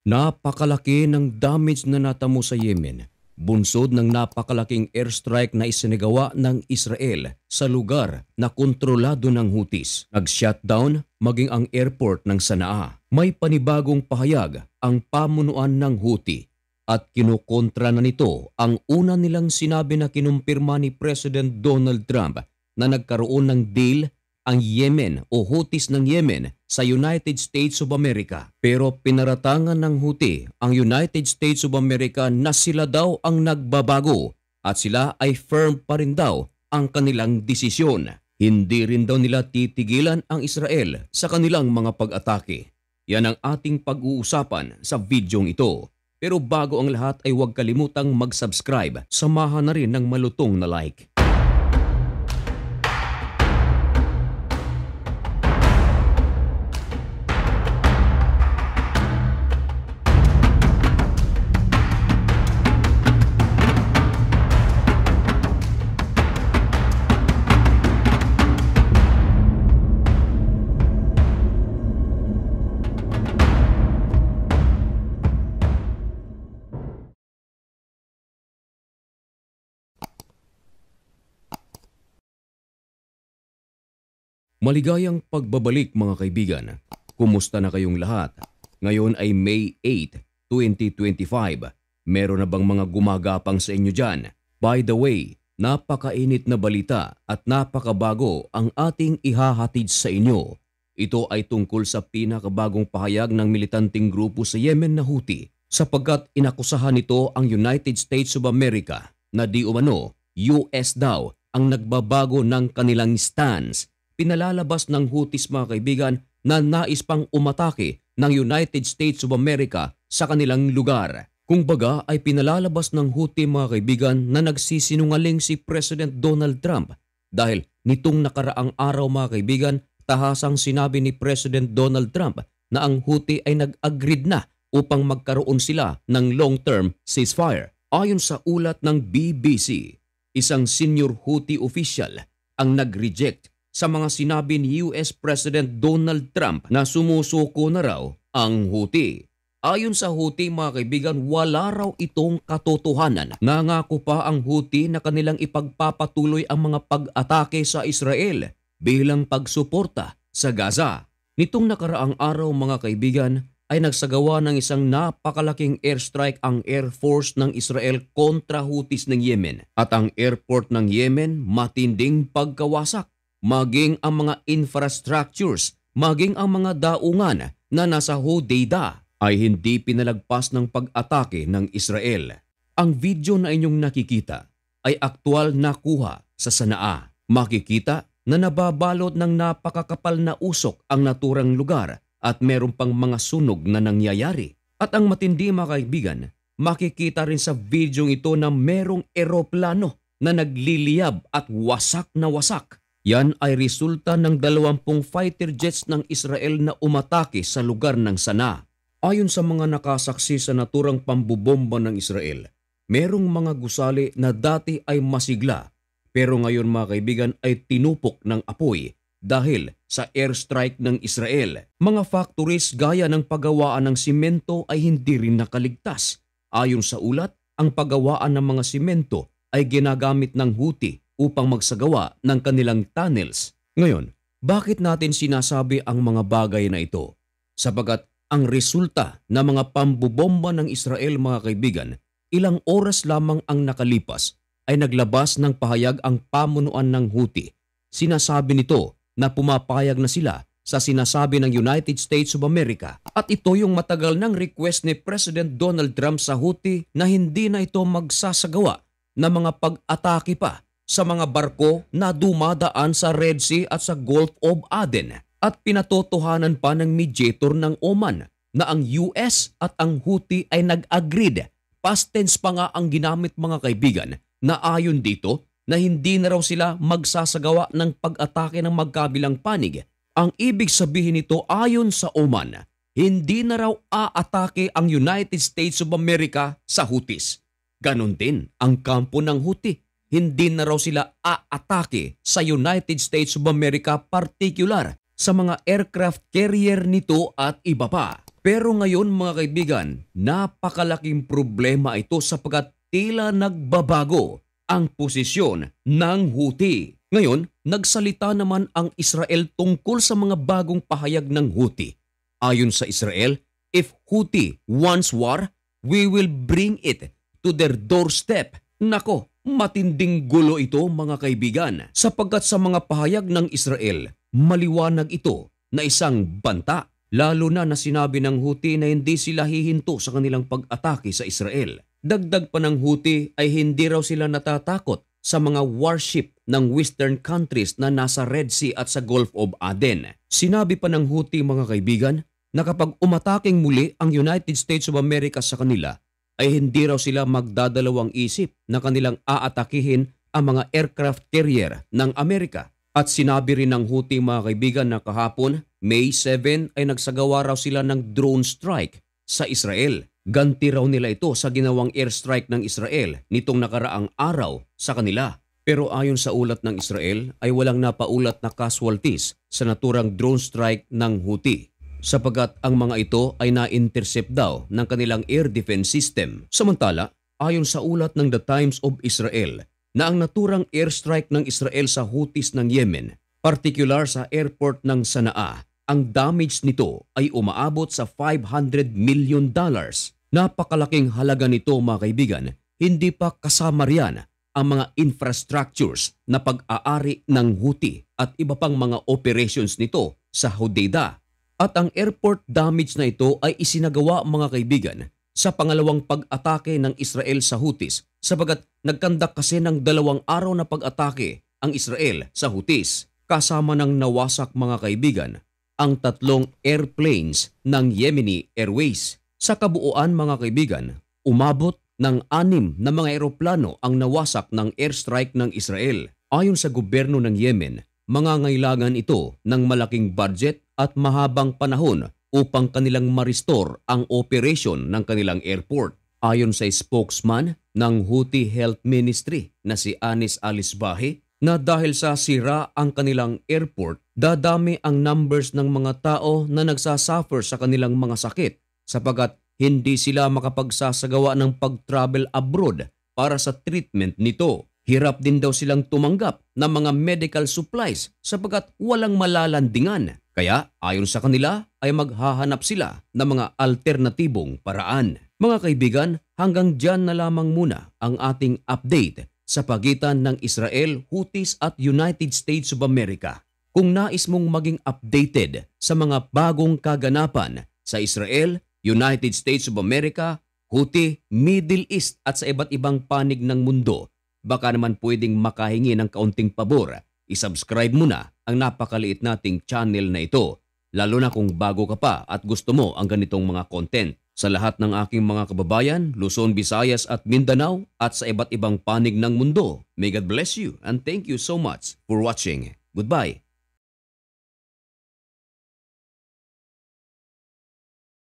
Napakalaki ng damage na natamo sa Yemen, bunsod ng napakalaking airstrike na isinagawa ng Israel sa lugar na kontrolado ng Houthis. Nag-shutdown maging ang airport ng Sanaa. May panibagong pahayag ang pamunuan ng Houthi at kinukontra na nito ang una nilang sinabi na kinumpirma ni President Donald Trump na nagkaroon ng deal ang Yemen o Houthis ng Yemen sa United States of America. Pero pinaratangan ng Houthi ang United States of America na sila daw ang nagbabago at sila ay firm pa rin daw ang kanilang desisyon. Hindi rin daw nila titigilan ang Israel sa kanilang mga pag-atake. Yan ang ating pag-uusapan sa videong ito. Pero bago ang lahat ay huwag kalimutang mag-subscribe. Samahan na rin ng malutong na like. Maligayang pagbabalik mga kaibigan. Kumusta na kayong lahat? Ngayon ay May 8, 2025. Meron na bang mga gumagapang sa inyo dyan? By the way, napakainit na balita at napakabago ang ating ihahatid sa inyo. Ito ay tungkol sa pinakabagong pahayag ng militanteng grupo sa Yemen na Houthi sapagkat inakusahan nito ang United States of America na di umano US daw ang nagbabago ng kanilang stance. Pinalalabas ng Houthis mga kaibigan na nais pang umatake ng United States of America sa kanilang lugar. Kung baga ay pinalalabas ng Houthi mga kaibigan na nagsisinungaling si President Donald Trump dahil nitong nakaraang araw mga kaibigan tahasang sinabi ni President Donald Trump na ang Houthi ay nag-agreed na upang magkaroon sila ng long-term ceasefire. Ayon sa ulat ng BBC, isang senior Houthi official ang nag-reject sa mga sinabi ni US President Donald Trump na sumusuko na raw ang Houthi. Ayon sa Houthi mga kaibigan, wala raw itong katotohanan. Nangako pa ang Houthi na kanilang ipagpapatuloy ang mga pag-atake sa Israel bilang pagsuporta sa Gaza. Nitong nakaraang araw mga kaibigan ay nagsagawa ng isang napakalaking airstrike ang Air Force ng Israel kontra Houthis ng Yemen. At ang airport ng Yemen matinding pagkawasak. Maging ang mga infrastructures, maging ang mga daungan na nasa Hodeidah ay hindi pinalagpas ng pag-atake ng Israel. Ang video na inyong nakikita ay aktwal na kuha sa Sanaa. Makikita na nababalot ng napakakapal na usok ang naturang lugar at meron pang mga sunog na nangyayari. At ang matindi mga kaibigan, makikita rin sa video ito na merong eroplano na nagliliyab at wasak na wasak. Yan ay resulta ng 20 fighter jets ng Israel na umatake sa lugar ng Sanaa. Ayon sa mga nakasaksi sa naturang pambubomba ng Israel, merong mga gusali na dati ay masigla pero ngayon mga kaibigan ay tinupok ng apoy dahil sa airstrike ng Israel. Mga factories gaya ng paggawaan ng simento ay hindi rin nakaligtas. Ayon sa ulat, ang paggawaan ng mga simento ay ginagamit ng Houthi upang magsagawa ng kanilang tunnels. Ngayon, bakit natin sinasabi ang mga bagay na ito? Sapagat ang resulta ng mga pambubomba ng Israel mga kaibigan, ilang oras lamang ang nakalipas ay naglabas ng pahayag ang pamunuan ng Houthi. Sinasabi nito na pumapayag na sila sa sinasabi ng United States of America at ito yung matagal ng request ni President Donald Trump sa Houthi na hindi na ito magsasagawa ng mga pag-atake pa sa mga barko na dumadaan sa Red Sea at sa Gulf of Aden. At pinatotohanan pa ng mediator ng Oman na ang US at ang Houthi ay nag-agreed. Past tense pa nga ang ginamit mga kaibigan na ayon dito na hindi na raw sila magsasagawa ng pag-atake ng magkabilang panig. Ang ibig sabihin nito ayon sa Oman, hindi na raw aatake ang United States of America sa Houthis. Ganon din ang kampo ng Houthi. Hindi na raw sila aatake sa United States of America, particular sa mga aircraft carrier nito at iba pa. Pero ngayon mga kaibigan, napakalaking problema ito sapagkat tila nagbabago ang posisyon ng Houthi. Ngayon, nagsalita naman ang Israel tungkol sa mga bagong pahayag ng Houthi. Ayon sa Israel, if Houthi wants war, we will bring it to their doorstep. Nako, matinding gulo ito mga kaibigan sapagkat sa mga pahayag ng Israel, maliwanag ito na isang banta. Lalo na sinabi ng Houthi na hindi sila hihinto sa kanilang pag-atake sa Israel. Dagdag pa ng Houthi ay hindi raw sila natatakot sa mga warship ng Western countries na nasa Red Sea at sa Gulf of Aden. Sinabi pa ng Houthi mga kaibigan na kapag umataking muli ang United States of America sa kanila, ay hindi raw sila magdadalawang isip na kanilang aatakihin ang mga aircraft carrier ng Amerika. At sinabi rin ng Houthi mga kaibigan na kahapon, May 7 ay nagsagawa raw sila ng drone strike sa Israel. Ganti raw nila ito sa ginawang airstrike ng Israel nitong nakaraang araw sa kanila. Pero ayon sa ulat ng Israel ay walang napaulat na casualties sa naturang drone strike ng Houthi, sapagat ang mga ito ay na-intercept daw ng kanilang air defense system. Samantala, ayon sa ulat ng The Times of Israel, na ang naturang airstrike ng Israel sa Houthis ng Yemen, particular sa airport ng Sana'a, ang damage nito ay umaabot sa $500 million. Napakalaking halaga nito mga kaibigan, hindi pa kasama riyan ang mga infrastructures na pag-aari ng Houthi at iba pang mga operations nito sa Hodeidah. At ang airport damage na ito ay isinagawa mga kaibigan sa pangalawang pag-atake ng Israel sa Houthis sapagat nagkandak kasi ng 2 araw na pag-atake ang Israel sa Houthis kasama ng nawasak mga kaibigan ang 3 airplanes ng Yemeni Airways. Sa kabuuan mga kaibigan, umabot ng 6 na mga eroplano ang nawasak ng airstrike ng Israel. Ayon sa gobyerno ng Yemen, mangangailangan ito ng malaking budget at mahabang panahon upang kanilang ma-restore ang operation ng kanilang airport. Ayon sa spokesman ng Houthi Health Ministry na si Anis Al-Isbahi, na dahil sa sira ang kanilang airport, dadami ang numbers ng mga tao na nagsasuffer sa kanilang mga sakit sapagat hindi sila makapagsasagawa ng pag-travel abroad para sa treatment nito. Hirap din daw silang tumanggap ng mga medical supplies sapagat walang malalandingan. Kaya ayon sa kanila ay maghahanap sila ng mga alternatibong paraan. Mga kaibigan, hanggang dyan na lamang muna ang ating update sa pagitan ng Israel, Houthis at United States of America. Kung nais mong maging updated sa mga bagong kaganapan sa Israel, United States of America, Houthi, Middle East at sa iba't ibang panig ng mundo, baka naman pwedeng makahingi ng kaunting pabor. I-subscribe mo na ang napakaliit nating channel na ito, lalo na kung bago ka pa at gusto mo ang ganitong mga content. Sa lahat ng aking mga kababayan, Luzon, Visayas at Mindanao at sa iba't ibang panig ng mundo, may God bless you and thank you so much for watching. Goodbye.